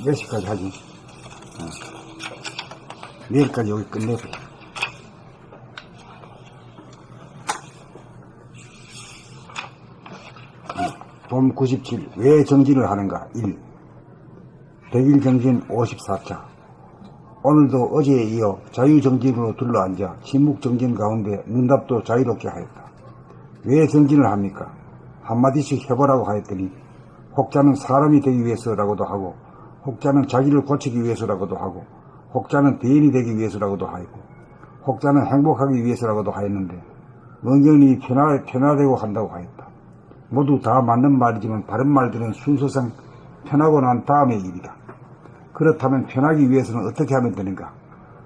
몇 시까지 하지? 내일까지 여기 끝내고. 봄 97. 왜 정진을 하는가? 1. 100일 정진 54차. 오늘도 어제에 이어 자유정진으로 둘러앉아 침묵정진 가운데 문답도 자유롭게 하였다. 왜 정진을 합니까? 한마디씩 해보라고 하였더니 혹자는 사람이 되기 위해서라고도 하고, 혹자는 자기를 고치기 위해서라고도 하고, 혹자는 대인이 되기 위해서라고도 하고, 혹자는 행복하기 위해서라고도 하였는데 은연히 편하되고 한다고 하였다. 모두 다 맞는 말이지만 다른 말들은 순서상 편하고 난 다음의 일이다. 그렇다면 편하기 위해서는 어떻게 하면 되는가?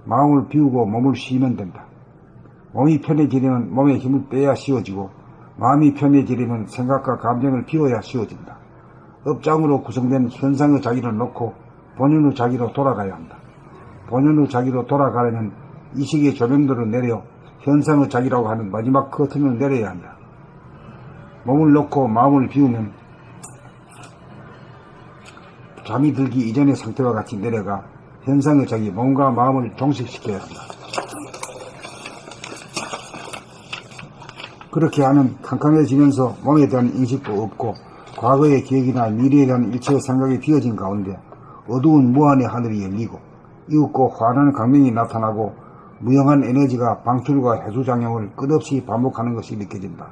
마음을 비우고 몸을 쉬면 된다. 몸이 편해지려면 몸에 힘을 빼야 쉬워지고, 마음이 편해지려면 생각과 감정을 비워야 쉬워진다. 업장으로 구성된 현상의 자기를 놓고 본연의 자기로 돌아가야 한다. 본연의 자기로 돌아가려면 이식의 조명도를 내려 현상의 자기라고 하는 마지막 커튼을 내려야 한다. 몸을 놓고 마음을 비우면 잠이 들기 이전의 상태와 같이 내려가 현상의 자기 몸과 마음을 종식시켜야 한다. 그렇게 하면 캄캄해지면서 몸에 대한 인식도 없고 과거의 기억이나 미래에 대한 일체의 생각이 비어진 가운데 어두운 무한의 하늘이 열리고 이윽고 환한 강명이 나타나고 무형한 에너지가 방출과 해수작용을 끝없이 반복하는 것이 느껴진다.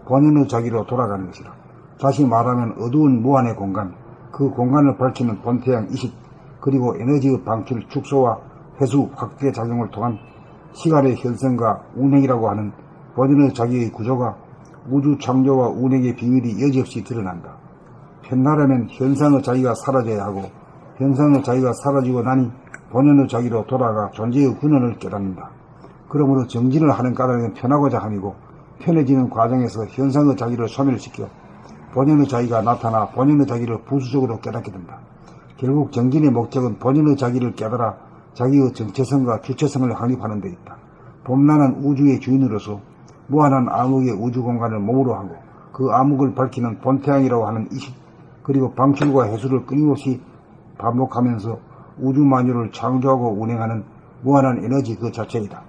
본연의 자기로 돌아가는 것이다. 다시 말하면 어두운 무한의 공간, 그 공간을 밝히는 본태양 이식, 그리고 에너지의 방출, 축소와 회수, 확대 작용을 통한 시간의 현상과 운행이라고 하는 본연의 자기의 구조가 우주 창조와 운행의 비밀이 여지없이 드러난다. 편나려면 현상의 자기가 사라져야 하고, 현상의 자기가 사라지고 나니 본연의 자기로 돌아가 존재의 근원을 깨닫는다. 그러므로 정진을 하는 까닭은 편하고자 함이고, 편해지는 과정에서 현상의 자기를 소멸시켜 본연의 자기가 나타나 본연의 자기를 부수적으로 깨닫게 된다. 결국 정진의 목적은 본연의 자기를 깨달아 자기의 정체성과 주체성을 확립하는 데 있다. 봄나는 우주의 주인으로서 무한한 암흑의 우주공간을 몸으로 하고 그 암흑을 밝히는 본태양이라고 하는 이식, 그리고 방출과 해수를 끊임없이 반복하면서 우주 만유를 창조하고 운행하는 무한한 에너지 그 자체이다.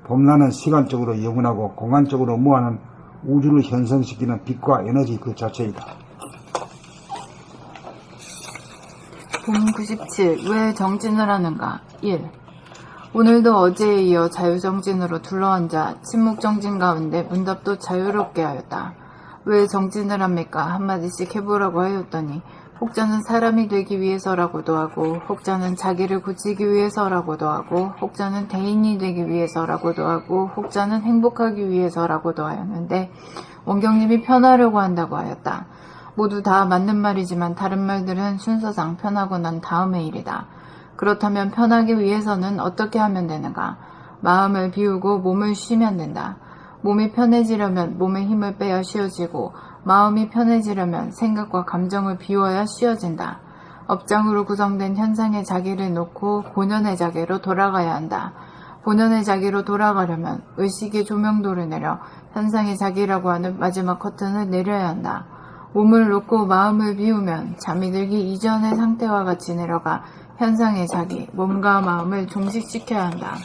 봄나는 시간적으로 영원하고 공간적으로 무한한 우주를 현상시키는 빛과 에너지 그 자체이다. 봄 97. 왜 정진을 하는가? 1. 오늘도 어제에 이어 자유정진으로 둘러앉아 침묵정진 가운데 문답도 자유롭게 하였다. 왜 정진을 합니까? 한마디씩 해보라고 하였더니 혹자는 사람이 되기 위해서라고도 하고, 혹자는 자기를 고치기 위해서라고도 하고, 혹자는 대인이 되기 위해서라고도 하고, 혹자는 행복하기 위해서라고도 하였는데 원경님이 편하려고 한다고 하였다. 모두 다 맞는 말이지만 다른 말들은 순서상 편하고 난 다음의 일이다. 그렇다면 편하기 위해서는 어떻게 하면 되는가? 마음을 비우고 몸을 쉬면 된다. 몸이 편해지려면 몸에 힘을 빼야 쉬어지고, 마음이 편해지려면 생각과 감정을 비워야 쉬어진다. 업장으로 구성된 현상의 자기를 놓고 본연의 자기로 돌아가야 한다. 본연의 자기로 돌아가려면 의식의 조명도를 내려 현상의 자기라고 하는 마지막 커튼을 내려야 한다. 몸을 놓고 마음을 비우면 잠이 들기 이전의 상태와 같이 내려가 현상의 자기, 몸과 마음을 종식시켜야 한다.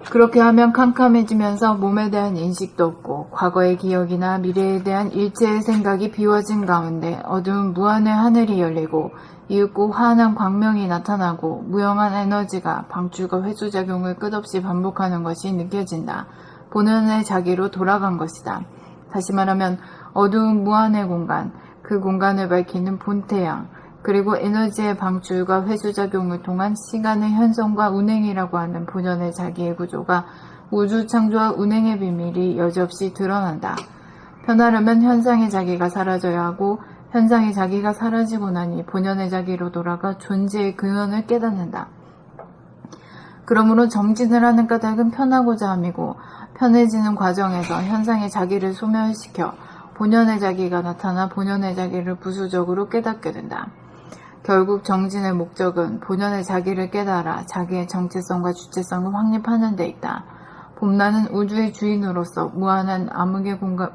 그렇게 하면 캄캄해지면서 몸에 대한 인식도 없고 과거의 기억이나 미래에 대한 일체의 생각이 비워진 가운데 어두운 무한의 하늘이 열리고 이윽고 환한 광명이 나타나고 무형한 에너지가 방출과 회수작용을 끝없이 반복하는 것이 느껴진다. 본연의 자기로 돌아간 것이다. 다시 말하면 어두운 무한의 공간, 그 공간을 밝히는 본태양, 그리고 에너지의 방출과 회수작용을 통한 시간의 현성과 운행이라고 하는 본연의 자기의 구조가 우주 창조와 운행의 비밀이 여지없이 드러난다. 편하려면 현상의 자기가 사라져야 하고, 현상의 자기가 사라지고 나니 본연의 자기로 돌아가 존재의 근원을 깨닫는다. 그러므로 정진을 하는 까닭은 편하고자 함이고, 편해지는 과정에서 현상의 자기를 소멸시켜 본연의 자기가 나타나 본연의 자기를 부수적으로 깨닫게 된다. 결국 정진의 목적은 본연의 자기를 깨달아 자기의 정체성과 주체성을 확립하는 데 있다. 봄나는 우주의 주인으로서 무한한 암흑의 공간,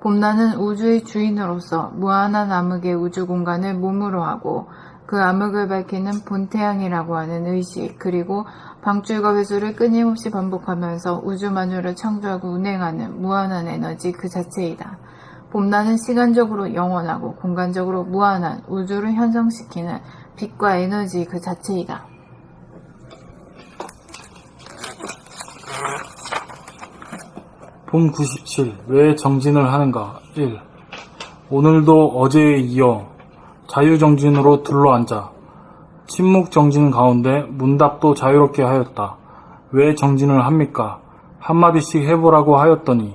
봄나는 우주의 주인으로서 무한한 암흑의 우주 공간을 몸으로 하고 그 암흑을 밝히는 본태양이라고 하는 의식, 그리고 방출과 회수를 끊임없이 반복하면서 우주 만유를 창조하고 운행하는 무한한 에너지 그 자체이다. 봄나는 시간적으로 영원하고 공간적으로 무한한 우주를 형성시키는 빛과 에너지 그 자체이다. 봄 97. 왜 정진을 하는가? 1. 오늘도 어제에 이어 자유정진으로 둘러앉아 침묵정진 가운데 문답도 자유롭게 하였다. 왜 정진을 합니까? 한마디씩 해보라고 하였더니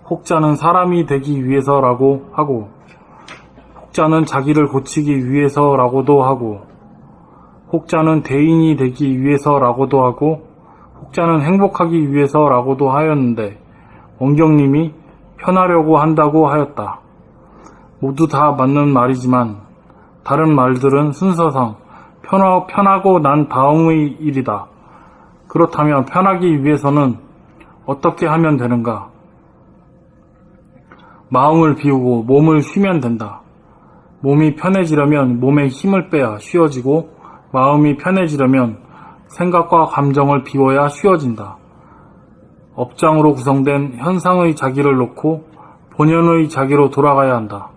혹자는 사람이 되기 위해서라고 하고 혹자는 자기를 고치기 위해서라고도 하고 혹자는 대인이 되기 위해서라고도 하고 혹자는 행복하기 위해서라고도 하였는데 원경님이 편하려고 한다고 하였다. 모두 다 맞는 말이지만 다른 말들은 순서상 편하고 난 다음의 일이다. 그렇다면 편하기 위해서는 어떻게 하면 되는가? 마음을 비우고 몸을 쉬면 된다. 몸이 편해지려면 몸에 힘을 빼야 쉬워지고 마음이 편해지려면 생각과 감정을 비워야 쉬워진다. 업장으로 구성된 현상의 자기를 놓고 본연의 자기로 돌아가야 한다.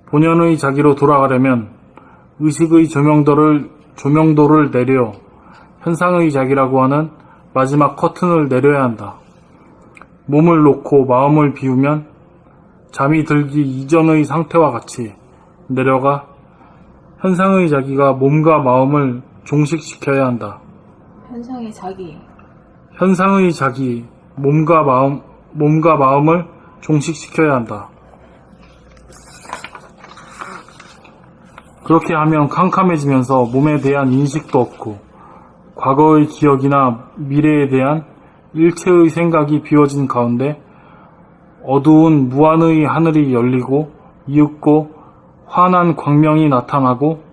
본연의 자기로 돌아가려면 의식의 조명도를 내려 현상의 자기라고 하는 마지막 커튼을 내려야 한다. 몸을 놓고 마음을 비우면 잠이 들기 이전의 상태와 같이 내려가 현상의 자기가 몸과 마음을 종식시켜야 한다. 현상의 자기. 현상의 자기, 몸과 마음을 종식시켜야 한다. 그렇게 하면 캄캄해지면서 몸에 대한 인식도 없고 과거의 기억이나 미래에 대한 일체의 생각이 비워진 가운데 어두운 무한의 하늘이 열리고 이윽고 환한 광명이 나타나고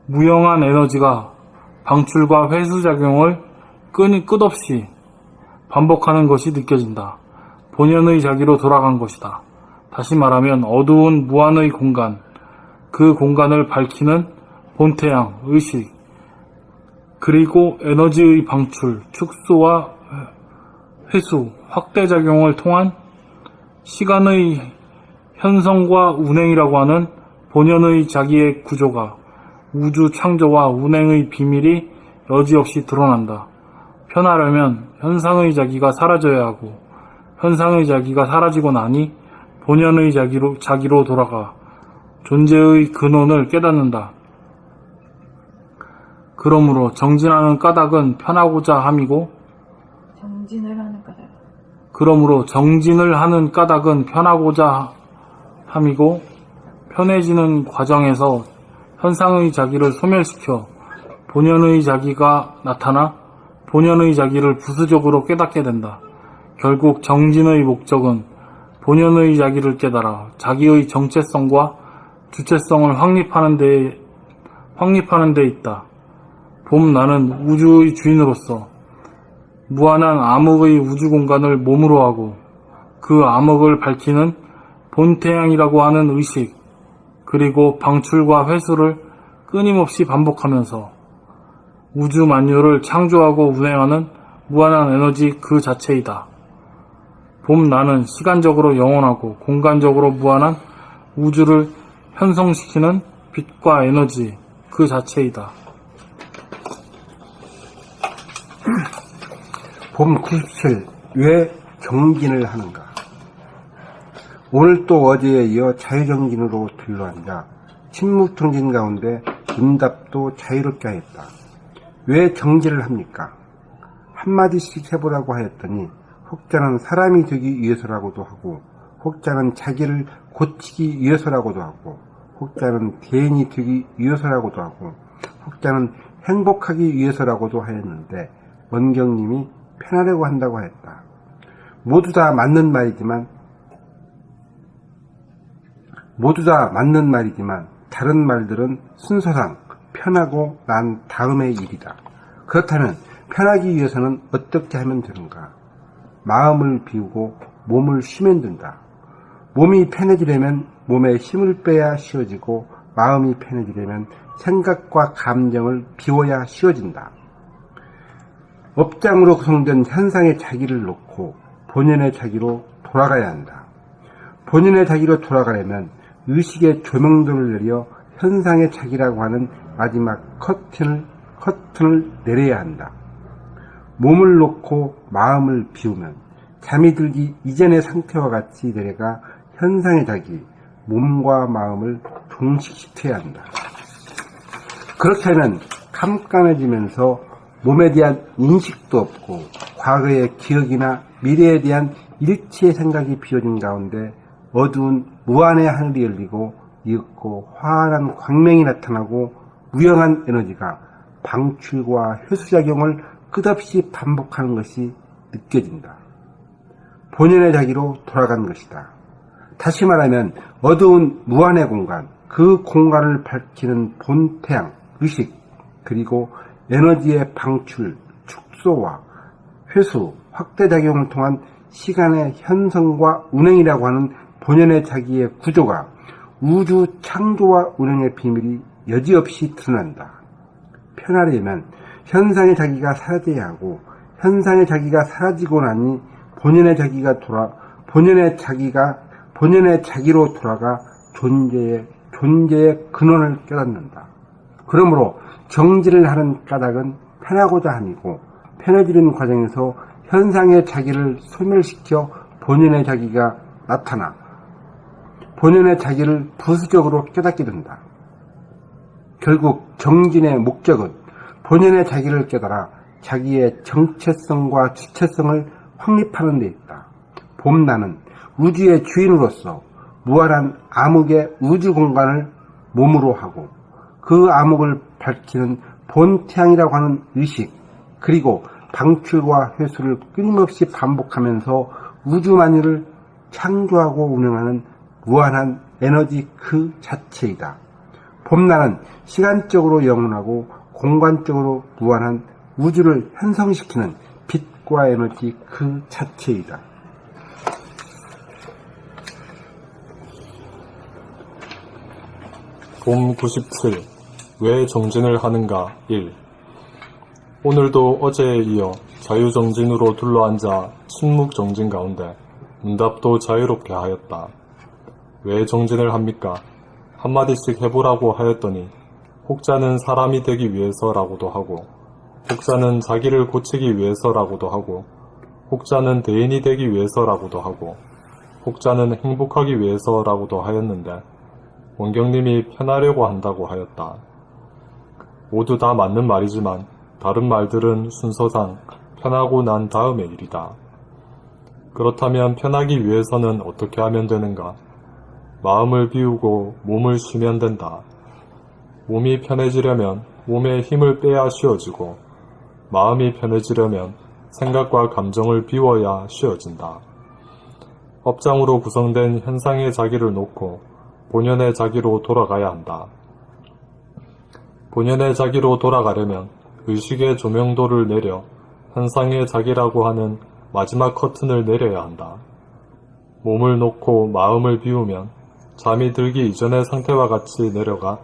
무형한 에너지가 방출과 회수작용을 끝없이 반복하는 것이 느껴진다. 본연의 자기로 돌아간 것이다. 다시 말하면 어두운 무한의 공간, 그 공간을 밝히는 본태양, 의식, 그리고 에너지의 방출, 축소와 회수, 확대작용을 통한 시간의 현성과 운행이라고 하는 본연의 자기의 구조가 우주 창조와 운행의 비밀이 여지없이 드러난다. 편하려면 현상의 자기가 사라져야 하고 현상의 자기가 사라지고 나니 본연의 자기로 돌아가 존재의 근원을 깨닫는다. 그러므로 정진하는 까닭은 편하고자 함이고 정진을 하는 까닭. 그러므로 정진을 하는 까닭은 편하고자 함이고 편해지는 과정에서 현상의 자기를 소멸시켜 본연의 자기가 나타나 본연의 자기를 부수적으로 깨닫게 된다. 결국 정진의 목적은 본연의 자기를 깨달아 자기의 정체성과 주체성을 확립하는 데 있다. 봄 나는 우주의 주인으로서 무한한 암흑의 우주 공간을 몸으로 하고 그 암흑을 밝히는 본태양이라고 하는 의식, 그리고 방출과 회수를 끊임없이 반복하면서 우주 만유를 창조하고 운행하는 무한한 에너지 그 자체이다. 봄 나는 시간적으로 영원하고 공간적으로 무한한 우주를 형성시키는 빛과 에너지 그 자체이다. 봄 97. 왜 정진을 하는가? 오늘 또 어제에 이어 자유정진으로 들러앉아 침묵정진 가운데 문답도 자유롭게 하였다. 왜 정진을 합니까? 한마디씩 해보라고 하였더니 혹자는 사람이 되기 위해서라고도 하고 혹자는 자기를 고치기 위해서라고도 하고 혹자는 대인이 되기 위해서라고도 하고 혹자는 행복하기 위해서라고도 하였는데 원경님이 편하려고 한다고 하였다. 모두 다 맞는 말이지만 다른 말들은 순서상 편하고 난 다음의 일이다. 그렇다면 편하기 위해서는 어떻게 하면 되는가? 마음을 비우고 몸을 쉬면 된다. 몸이 편해지려면 몸에 힘을 빼야 쉬워지고 마음이 편해지려면 생각과 감정을 비워야 쉬워진다. 업장으로 구성된 현상의 자기를 놓고 본연의 자기로 돌아가야 한다. 본연의 자기로 돌아가려면 의식의 조명도를 내려 현상의 자기라고 하는 마지막 커튼을 내려야 한다. 몸을 놓고 마음을 비우면 잠이 들기 이전의 상태와 같이 내려가 현상의 자기, 몸과 마음을 종식시켜야 한다. 그렇게 하면 깜깜해지면서 몸에 대한 인식도 없고 과거의 기억이나 미래에 대한 일체의 생각이 비어진 가운데 어두운 무한의 하늘이 열리고 이윽고 환한 광명이 나타나고 무형한 에너지가 방출과 회수작용을 끝없이 반복하는 것이 느껴진다. 본연의 자기로 돌아간 것이다. 다시 말하면 어두운 무한의 공간, 그 공간을 밝히는 본태양, 의식, 그리고 에너지의 방출, 축소와 회수, 확대작용을 통한 시간의 현성과 운행이라고 하는 본연의 자기의 구조가 우주 창조와 운행의 비밀이 여지없이 드러난다. 편하려면 현상의 자기가 사라져야 하고 현상의 자기가 사라지고 나니 본연의 자기로 돌아가 존재의 근원을 깨닫는다. 그러므로 정진을 하는 까닭은 편하고자 함이고 편해지는 과정에서 현상의 자기를 소멸시켜 본연의 자기가 나타나 본연의 자기를 부수적으로 깨닫게 된다. 결국 정진의 목적은 본연의 자기를 깨달아 자기의 정체성과 주체성을 확립하는 데 있다. 봄나는 우주의 주인으로서 무한한 암흑의 우주 공간을 몸으로 하고 그 암흑을 밝히는 본태양이라고 하는 의식, 그리고 방출과 회수를 끊임없이 반복하면서 우주 만유를 창조하고 운영하는 무한한 에너지 그 자체이다. 봄나는 시간적으로 영원하고 공간적으로 무한한 우주를 형성시키는 빛과 에너지 그 자체이다. 봄 97. 왜 정진을 하는가? 1. 오늘도 어제에 이어 자유정진으로 둘러앉아 침묵정진 가운데 응답도 자유롭게 하였다. 왜 정진을 합니까? 한마디씩 해보라고 하였더니 혹자는 사람이 되기 위해서라고도 하고 혹자는 자기를 고치기 위해서라고도 하고 혹자는 대인이 되기 위해서라고도 하고 혹자는 행복하기 위해서라고도 하였는데 원경님이 편하려고 한다고 하였다. 모두 다 맞는 말이지만 다른 말들은 순서상 편하고 난 다음의 일이다. 그렇다면 편하기 위해서는 어떻게 하면 되는가? 마음을 비우고 몸을 쉬면 된다. 몸이 편해지려면 몸에 힘을 빼야 쉬워지고 마음이 편해지려면 생각과 감정을 비워야 쉬워진다. 업장으로 구성된 현상의 자기를 놓고 본연의 자기로 돌아가야 한다. 본연의 자기로 돌아가려면 의식의 조명도를 내려 현상의 자기라고 하는 마지막 커튼을 내려야 한다. 몸을 놓고 마음을 비우면 잠이 들기 이전의 상태와 같이 내려가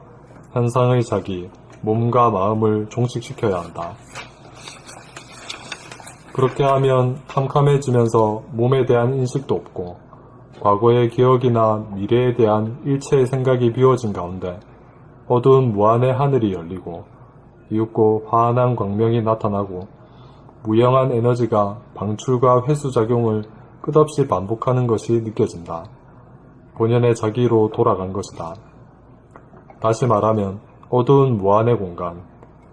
현상의 자기, 몸과 마음을 종식시켜야 한다. 그렇게 하면 캄캄해지면서 몸에 대한 인식도 없고 과거의 기억이나 미래에 대한 일체의 생각이 비워진 가운데 어두운 무한의 하늘이 열리고 이윽고 환한 광명이 나타나고 무형한 에너지가 방출과 회수작용을 끝없이 반복하는 것이 느껴진다. 본연의 자기로 돌아간 것이다. 다시 말하면 어두운 무한의 공간,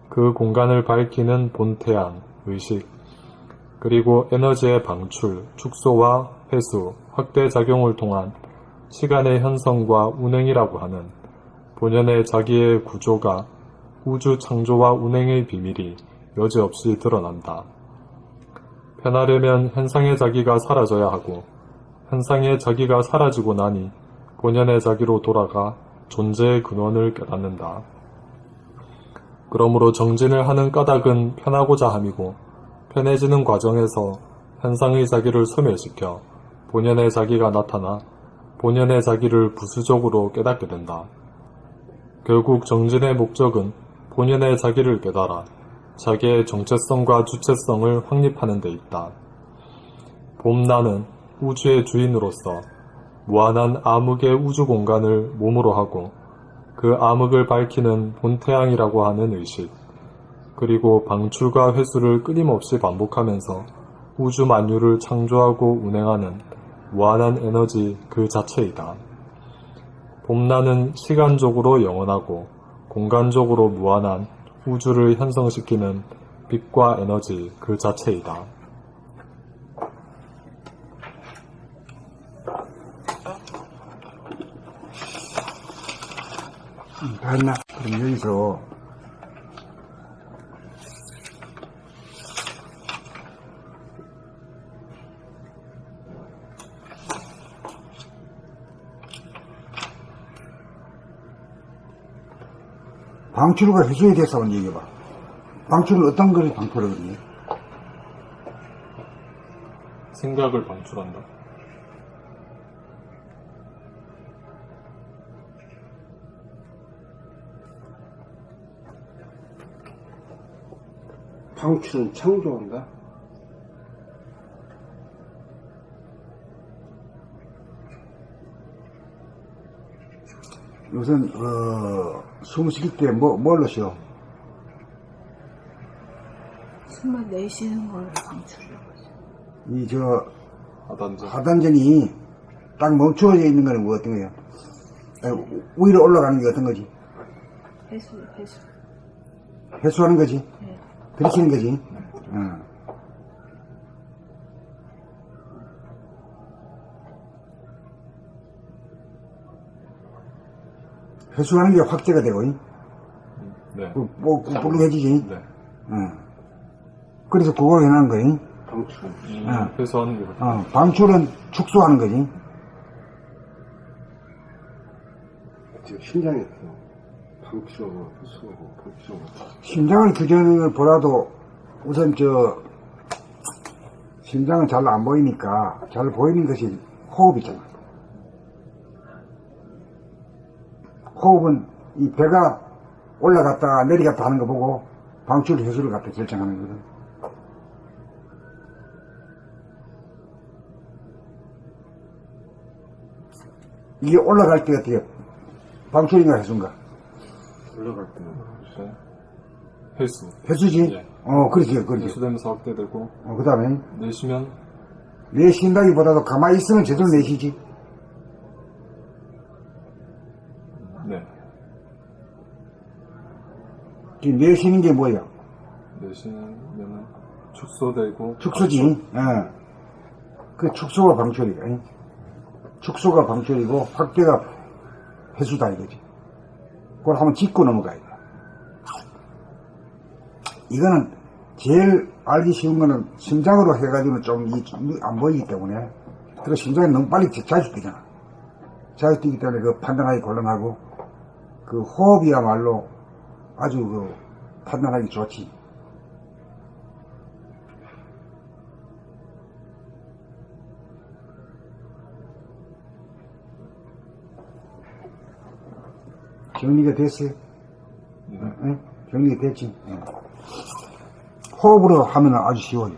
그 공간을 밝히는 본태양, 의식, 그리고 에너지의 방출, 축소와 회수, 확대작용을 통한 시간의 현성과 운행이라고 하는 본연의 자기의 구조가 우주 창조와 운행의 비밀이 여지없이 드러난다. 편하려면 현상의 자기가 사라져야 하고 현상의 자기가 사라지고 나니 본연의 자기로 돌아가 존재의 근원을 깨닫는다. 그러므로 정진을 하는 까닭은 편하고자 함이고 편해지는 과정에서 현상의 자기를 소멸시켜 본연의 자기가 나타나 본연의 자기를 부수적으로 깨닫게 된다. 결국 정진의 목적은 본연의 자기를 깨달아 자기의 정체성과 주체성을 확립하는 데 있다. 봄나는 우주의 주인으로서 무한한 암흑의 우주 공간을 몸으로 하고 그 암흑을 밝히는 본태양이라고 하는 의식, 그리고 방출과 회수를 끊임없이 반복하면서 우주 만유를 창조하고 운행하는 무한한 에너지 그 자체이다. 봄나는 시간적으로 영원하고 공간적으로 무한한 우주를 형성시키는 빛과 에너지 그 자체이다. 다 했나? 그럼 여기서 방출과 회수에 대해서 한번 얘기해봐. 방출은 어떤 것을 방출하거든요? 생각을 방출한다. 방출은 창조한다. 우선 숨 쉴 때 뭘로 쉬어? 숨을 내쉬는 걸 방출이라고 하죠. 하단전. 하단전이 딱 멈추어져 있는 거는 뭐 어떤 거예요? 위로 올라가는 게 어떤 거지? 회수. 회수하는 거지? 네. 들이키는 거지? 회수하는 게 확대가 되고, 네. 볼록해지지? 네. 그래서 그걸 해놓은 거지? 방출. 회수하는 게 방출은 축소하는 거지? 지금 심장에서 방출하고 회수하고 방출하고. 심장을 규정을 보라도 우선 심장은 잘 안 보이니까 잘 보이는 것이 호흡이잖아. 호흡은 이 배가 올라갔다가 내려갔다 하는 거 보고 방출 회수를 갖다 결정하는 거거든. 이게 올라갈 때 어떻게 방출인가 회수인가? 올라갈 때는 회수. 회수지? 예. 그렇지. 회수되면서 확대되고, 그 다음에 내쉬면 내쉰다기보다도 가만히 있으면 제대로 내쉬지. 네. 이 내쉬는 게 뭐야? 내쉬면은 축소되고 축소지. 그 축소가 방출이야. 축소가 방출이고 확대가 회수다 이거지. 그걸 한번 짚고 넘어가야 돼. 이거는 제일 알기 쉬운 거는 심장으로 해가지고는 좀 안 보이기 때문에, 그리고 심장이 너무 빨리 자극되잖아. 자극되기 때문에 그 판단하기 곤란하고, 그 호흡이야말로 아주 그 판단하기 좋지. 정리가 됐어요? 응? 정리가 됐지? 호흡으로 하면 아주 쉬워요.